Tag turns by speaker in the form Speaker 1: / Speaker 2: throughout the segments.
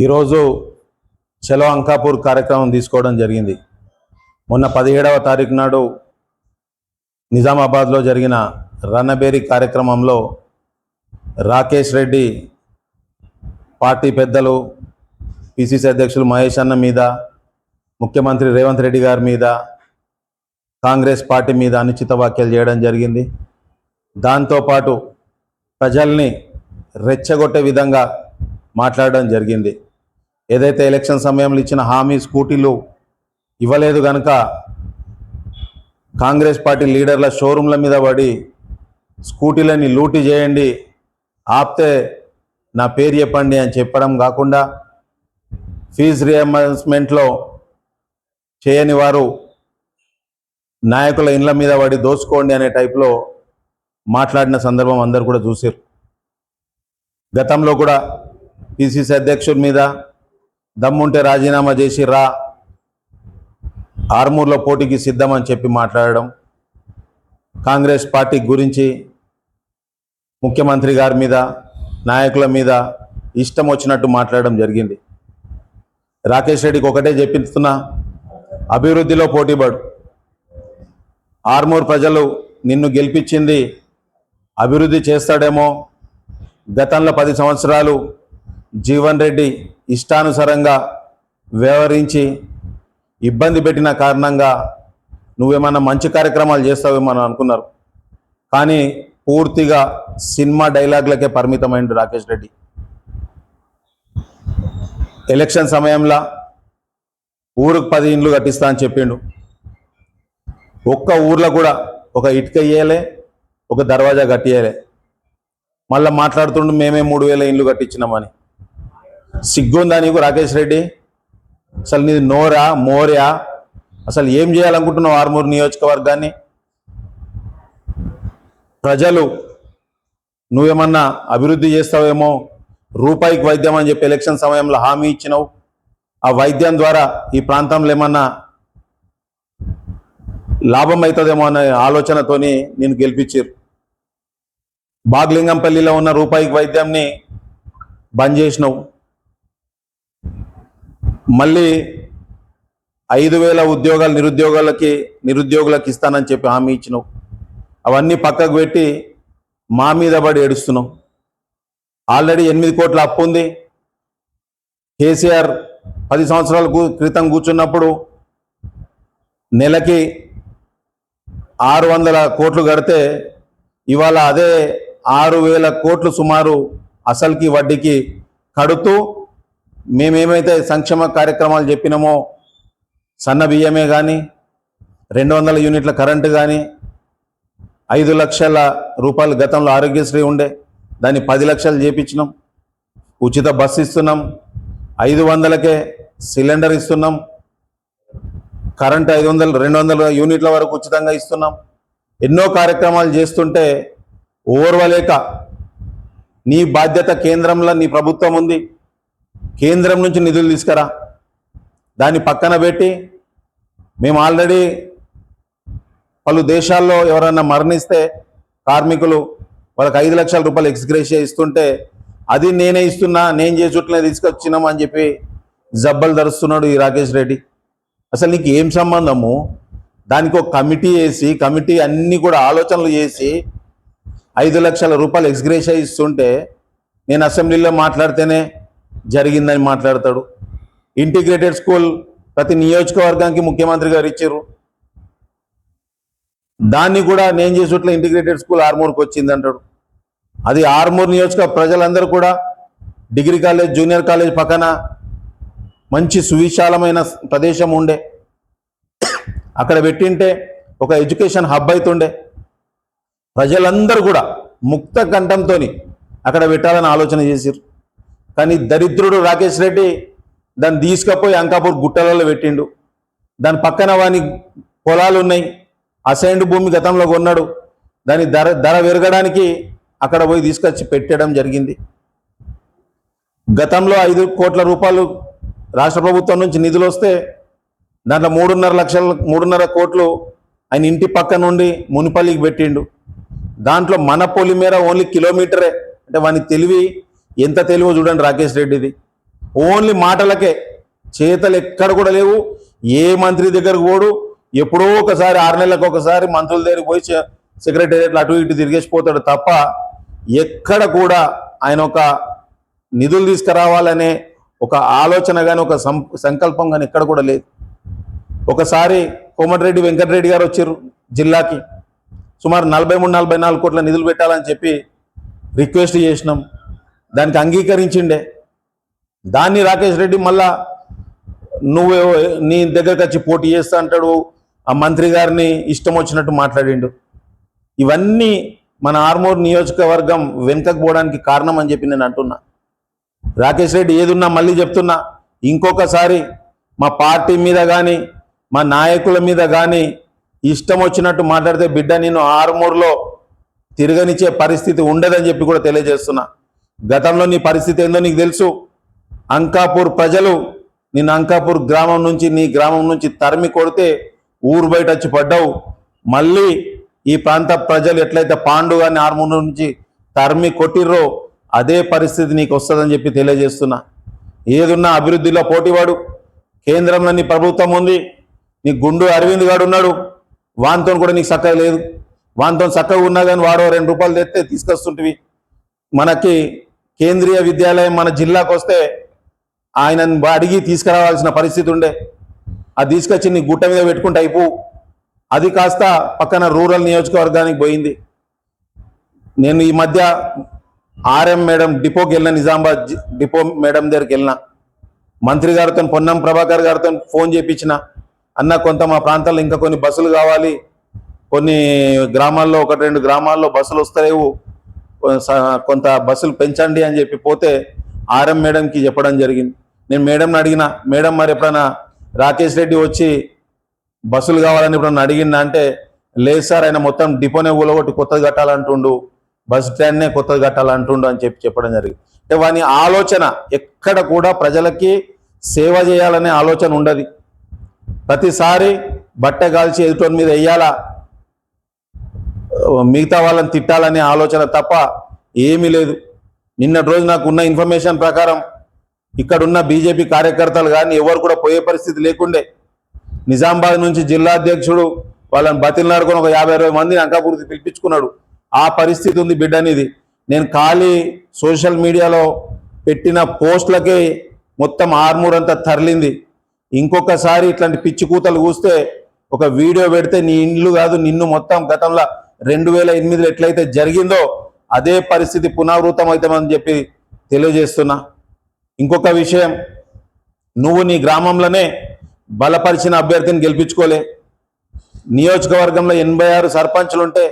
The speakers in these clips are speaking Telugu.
Speaker 1: ఈరోజు చలో అంకాపూర్ కార్యక్రమం తీసుకోవడం జరిగింది. మొన్న 17వ తారీఖు నాడు నిజామాబాద్లో జరిగిన రన్నబేరి కార్యక్రమంలో రాకేష్ రెడ్డి పార్టీ పెద్దలు పిసిసి అధ్యక్షులు మహేష్ అన్న మీద, ముఖ్యమంత్రి రేవంత్ రెడ్డి గారి మీద, కాంగ్రెస్ పార్టీ మీద అనుచిత వ్యాఖ్యలు చేయడం జరిగింది. దాంతోపాటు ప్రజల్ని రెచ్చగొట్టే విధంగా మాట్లాడడం జరిగింది. ఏదైతే ఎలక్షన్ సమయంలో ఇచ్చిన హామీ స్కూటీలు ఇవ్వలేదు కనుక కాంగ్రెస్ పార్టీ లీడర్ల షోరూమ్ల మీద పడి స్కూటీలని లూటీ చేయండి, ఆపితే నా పేరు చెప్పండి అని చెప్పడం కాకుండా ఫీజు రియంబర్స్మెంట్లో చేయని వారు నాయకుల ఇండ్ల మీద పడి దోచుకోండి అనే టైప్లో మాట్లాడిన సందర్భం అందరు కూడా చూసారు. గతంలో కూడా పిసిసి అధ్యక్షుడి మీద దమ్ముంటే రాజీనామా చేసి రా, ఆర్మూర్లో పోటీకి సిద్ధమని చెప్పి మాట్లాడడం, కాంగ్రెస్ పార్టీ గురించి ముఖ్యమంత్రి గారి మీద, నాయకుల మీద ఇష్టం వచ్చినట్టు మాట్లాడడం జరిగింది. రాకేష్ రెడ్డికి ఒకటే చెప్పిస్తున్నా, అభివృద్ధిలో పోటీపడు. ఆర్మూర్ ప్రజలు నిన్ను గెలిపించింది అభివృద్ధి చేస్తాడేమో. గతంలో 10 సంవత్సరాలు జీవన్ రెడ్డి ఇష్టానుసారంగా వ్యవహరించి ఇబ్బంది పెట్టిన కారణంగా నువ్వేమన్నా మంచి కార్యక్రమాలు చేస్తావేమో అనుకున్నారు. కానీ పూర్తిగా సినిమా డైలాగులకే పరిమితమైంది రాకేష్ రెడ్డి. ఎలక్షన్ సమయంలో ఊరికి 10 ఇండ్లు కట్టిస్తా అని చెప్పిండు. ఒక్క ఊర్లో కూడా ఒక ఇటుక ఇయ్యలే, ఒక దర్వాజా కట్టియలే. మళ్ళీ మాట్లాడుతుండు మేమే 3000 ఇండ్లు కట్టించినామని. సిగ్గుందా నీకు రాకేష్ రెడ్డి? అసలు నీది నోరా మోర్యా? అసలు ఏం చేయాలనుకుంటున్నావు ఆర్మూర్ నియోజకవర్గాన్ని? ప్రజలు నువ్వేమన్నా అభివృద్ధి చేస్తావేమో, రూపాయికి వైద్యం అని చెప్పి ఎలక్షన్ సమయంలో హామీ ఇచ్చినావు. ఆ వైద్యం ద్వారా ఈ ప్రాంతంలో ఏమన్నా లాభం అవుతుందేమో అనే ఆలోచనతోని నేను గెలిపించారు. బాగ్లింగంపల్లిలో ఉన్న రూపాయికి వైద్యంని బంద్ చేసినావు. మళ్ళీ 5000 ఉద్యోగాలు నిరుద్యోగులకు ఇస్తానని చెప్పి హామీ ఇచ్చినావు. అవన్నీ పక్కకు పెట్టి మా మీద పడి ఏడుస్తున్నావు. ఆల్రెడీ 8 కోట్ల అప్పు ఉంది. కేసీఆర్ 10 సంవత్సరాల క్రితం కూర్చున్నప్పుడు నెలకి 600 కోట్లు కడితే ఇవాళ అదే 6000 కోట్లు సుమారు అసలుకి వడ్డీకి కడుతూ మేమేమైతే సంక్షేమ కార్యక్రమాలు చెప్పినామో, సన్న బియ్యమే కానీ, 200 యూనిట్ల కరెంటు కానీ, 5 లక్షల రూపాయలు గతంలో ఆరోగ్యశ్రీ ఉండే దాన్ని 10 లక్షలు చేపించినాం. ఉచిత బస్సు ఇస్తున్నాం, 500కే సిలిండర్ ఇస్తున్నాం, కరెంటు 200 యూనిట్ల వరకు ఉచితంగా ఇస్తున్నాం. ఎన్నో కార్యక్రమాలు చేస్తుంటే ఓర్వలేక, నీ బాధ్యత కేంద్రంలో నీ ప్రభుత్వం ఉంది, కేంద్రం నుంచి నిధులు తీసుకురా, దాన్ని పక్కన పెట్టి మేము ఆల్రెడీ పలు దేశాల్లో ఎవరన్నా మరణిస్తే కార్మికులు వాళ్ళకి 5 లక్షల రూపాయలు ఎక్స్గ్రేషియా ఇస్తుంటే అది నేనే ఇస్తున్నా, నేను చేసుట్లనే తీసుకొచ్చినాం అని చెప్పి జబ్బలు ధరుస్తున్నాడు ఈ రాకేష్ రెడ్డి. అసలు నీకు ఏం సంబంధము? దానికి ఒక కమిటీ వేసి, కమిటీ అన్నీ కూడా ఆలోచనలు చేసి 5 లక్షల రూపాయలు ఎక్స్గ్రేషియా ఇస్తుంటే నేను అసెంబ్లీలో మాట్లాడితేనే జరిగిందని మాట్లాడతాడు. ఇంటిగ్రేటెడ్ స్కూల్ ప్రతి నియోజకవర్గానికి ముఖ్యమంత్రి గారు ఇచ్చారు. దాన్ని కూడా నేను చేసేట్ల ఇంటిగ్రేటెడ్ స్కూల్ ఆర్మూర్కి వచ్చింది అంటాడు. అది ఆర్మూర్ నియోజకవర్గ ప్రజలందరూ కూడా డిగ్రీ కాలేజ్, జూనియర్ కాలేజ్ పక్కన మంచి సువిశాలమైన ప్రదేశం ఉండే, అక్కడ పెట్టింటే ఒక ఎడ్యుకేషన్ హబ్ అవుతుండే. ప్రజలందరూ కూడా ముక్త కంఠంతో అక్కడ పెట్టాలని ఆలోచన చేశారు. కానీ దరిద్రుడు రాకేష్ రెడ్డి దాన్ని తీసుకపోయి అంకాపూర్ గుట్టలలో పెట్టిండు. దాని పక్కన వాని పొలాలు ఉన్నాయి, అసైన్డ్ భూమి గతంలో కొన్నాడు. దాని ధర పెరగడానికి అక్కడ పోయి తీసుకొచ్చి పెట్టడం జరిగింది. గతంలో 5 కోట్ల రూపాయలు రాష్ట్ర ప్రభుత్వం నుంచి నిధులు వస్తే దాంట్లో 3.5 కోట్లు ఆయన ఇంటి పక్క నుండి మునిపల్లికి పెట్టిండు. దాంట్లో మన పొలిమేర ఓన్లీ కిలోమీటరే. అంటే వాని తెలివి ఎంత తెలివో చూడండి రాకేష్ రెడ్డిది. ఓన్లీ మాటలకే, చేతలు ఎక్కడ కూడా లేవు. ఏ మంత్రి దగ్గరకు పోడు, ఎప్పుడో ఒకసారి 6 నెలలకు ఒకసారి మంత్రుల దగ్గరికి పోయి సెక్రటేరియట్లు అటు ఇటు తిరిగేసిపోతాడు తప్ప ఎక్కడ కూడా ఆయన ఒక నిధులు తీసుకురావాలనే ఒక ఆలోచన కానీ ఒక సంకల్పం కానీ ఎక్కడ కూడా లేదు. ఒకసారి కోమటిరెడ్డి వెంకటరెడ్డి గారు వచ్చారు జిల్లాకి, సుమారు 43-44 కోట్ల నిధులు పెట్టాలని చెప్పి రిక్వెస్ట్ చేసినాం, దానికి అంగీకరించిండే. దాన్ని రాకేష్ రెడ్డి మళ్ళా నువ్వు నీ దగ్గరకు వచ్చి పోటీ చేస్తా అంటాడు, ఆ మంత్రి గారిని ఇష్టం వచ్చినట్టు మాట్లాడిండు. ఇవన్నీ మన ఆర్మూర్ నియోజకవర్గం వెనుకకు పోవడానికి కారణం అని చెప్పి నేను అంటున్నా. రాకేష్ రెడ్డి ఏదున్నా మళ్ళీ చెప్తున్నా, ఇంకొకసారి మా పార్టీ మీద కానీ మా నాయకుల మీద కానీ ఇష్టం వచ్చినట్టు మాట్లాడితే బిడ్డ నేను ఆర్మూర్లో తిరగనిచ్చే పరిస్థితి ఉండదని చెప్పి కూడా తెలియజేస్తున్నా. గతంలో నీ పరిస్థితి ఏందో నీకు తెలుసు. అంకాపూర్ ప్రజలు నిన్ను అంకాపూర్ గ్రామం నుంచి, నీ గ్రామం నుంచి తరిమి కొడితే ఊరు బయట వచ్చి పడ్డావు. మళ్ళీ ఈ ప్రాంత ప్రజలు ఎట్లయితే పాండు గారిని ఆర్మూర్ నుంచి తరిమి కొట్టిర్రో అదే పరిస్థితి నీకు వస్తుందని చెప్పి తెలియజేస్తున్నా. ఏదున్నా అభివృద్ధిలో పోటీవాడు, కేంద్రంలో నీ ప్రభుత్వం ఉంది, నీ గుండు అరవింద్ గారు ఉన్నాడు, వానితో కూడా నీకు చక్కగా లేదు. వానితో చక్కగా ఉన్నా కానీ వాడో 2 రూపాయలు తెస్తే తీసుకొస్తుంటివి. మనకి కేంద్రీయ విద్యాలయం మన జిల్లాకు వస్తే ఆయన అడిగి తీసుకురావాల్సిన పరిస్థితి ఉండే, అది తీసుకొచ్చి నీ గుట్ట మీద పెట్టుకుంటే అయిపో. అది కాస్త పక్కన రూరల్ నియోజకవర్గానికి పోయింది. నేను ఈ మధ్య ఆర్ఎం మేడం డిపోకి వెళ్ళిన, నిజామాబాద్ డిపో మేడం దగ్గరికి వెళ్ళిన, మంత్రి గారితో పొన్నం ప్రభాకర్ గారితో ఫోన్ చేయించిన, అన్న కొంత మా ప్రాంతాల్లో ఇంకా కొన్ని బస్సులు కావాలి, కొన్ని గ్రామాల్లో 1-2 గ్రామాల్లో బస్సులు వస్తలేవు, కొంత బస్సులు పెంచండి అని చెప్పి పోతే ఆర్ఎం మేడంకి చెప్పడం జరిగింది. నేను మేడంని అడిగిన, మేడం మరి ఎప్పుడైనా రాకేష్ రెడ్డి వచ్చి బస్సులు కావాలని ఎప్పుడన్నా అడిగిందా అంటే, లేదు సార్ ఆయన మొత్తం డిపోనే ఊలగొట్టి కొత్తది కట్టాలంటుండు, బస్ స్టాండ్నే కొత్తది కట్టాలంటుండు అని చెప్పి చెప్పడం జరిగింది. అంటే వాని ఆలోచన ఎక్కడ కూడా ప్రజలకి సేవ చేయాలనే ఆలోచన ఉండదు. ప్రతిసారి బట్ట కాల్చి ఎదుటోని మీద వెయ్యాలా, మిగతా వాళ్ళని తిట్టాలనే ఆలోచన తప్ప ఏమీ లేదు. నిన్నటి రోజు నాకు ఉన్న ఇన్ఫర్మేషన్ ప్రకారం ఇక్కడున్న బీజేపీ కార్యకర్తలు కానీ ఎవరు కూడా పోయే పరిస్థితి లేకుండే. నిజామాబాద్ నుంచి జిల్లా అధ్యక్షుడు వాళ్ళని బతిలాడుకొని ఒక 50-60 మందిని అంకాపూర్తి పిలిపించుకున్నాడు. ఆ పరిస్థితి ఉంది బిడ్డ అనేది. నేను ఖాళీ సోషల్ మీడియాలో పెట్టిన పోస్టులకే మొత్తం ఆర్మూర్ అంతా తరలింది. ఇంకొకసారి ఇట్లాంటి పిచ్చి కూతలు కూస్తే ఒక వీడియో పెడితే నీ ఇల్లు కాదు నిన్ను మొత్తం గతంలో 2008లో ఎట్లయితే జరిగిందో అదే పరిస్థితి పునరావృతం అవుతామని చెప్పి తెలియజేస్తున్నా. ఇంకొక విషయం, నువ్వు నీ గ్రామంలోనే బలపరిచిన అభ్యర్థిని గెలిపించుకోలే. నియోజకవర్గంలో 86 సర్పంచులు ఉంటే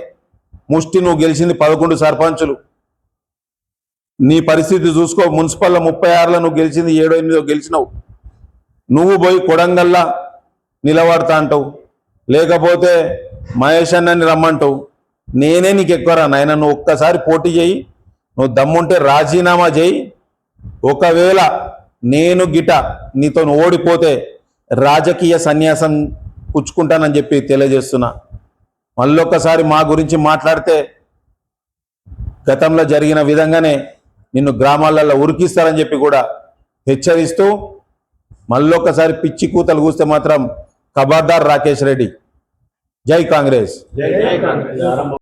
Speaker 1: ముష్టి నువ్వు గెలిచింది 11 సర్పంచులు. నీ పరిస్థితి చూసుకో, మున్సిపల్లో 36లో నువ్వు గెలిచింది 7-8 గెలిచినావు. నువ్వు పోయి కొడంగల్లా నిలబడతా అంటావు, లేకపోతే మహేష్ అన్నని రమ్మంటావు. నేనే నీకు ఎక్కువరా నాయన, నువ్వు ఒక్కసారి పోటీ చేయి, నువ్వు దమ్ముంటే రాజీనామా చేయి. ఒకవేళ నేను గిట నీతో ఓడిపోతే రాజకీయ సన్యాసం పుచ్చుకుంటానని చెప్పి తెలియజేస్తున్నా. మళ్ళొక్కసారి మా గురించి మాట్లాడితే గతంలో జరిగిన విధంగానే నిన్ను గ్రామాలలో ఉరికిస్తారని చెప్పి కూడా హెచ్చరిస్తూ, మళ్ళొక్కసారి పిచ్చి కూతలు కూస్తే మాత్రం ఖబర్దార్ రాకేష్ రెడ్డి. జై కాంగ్రెస్.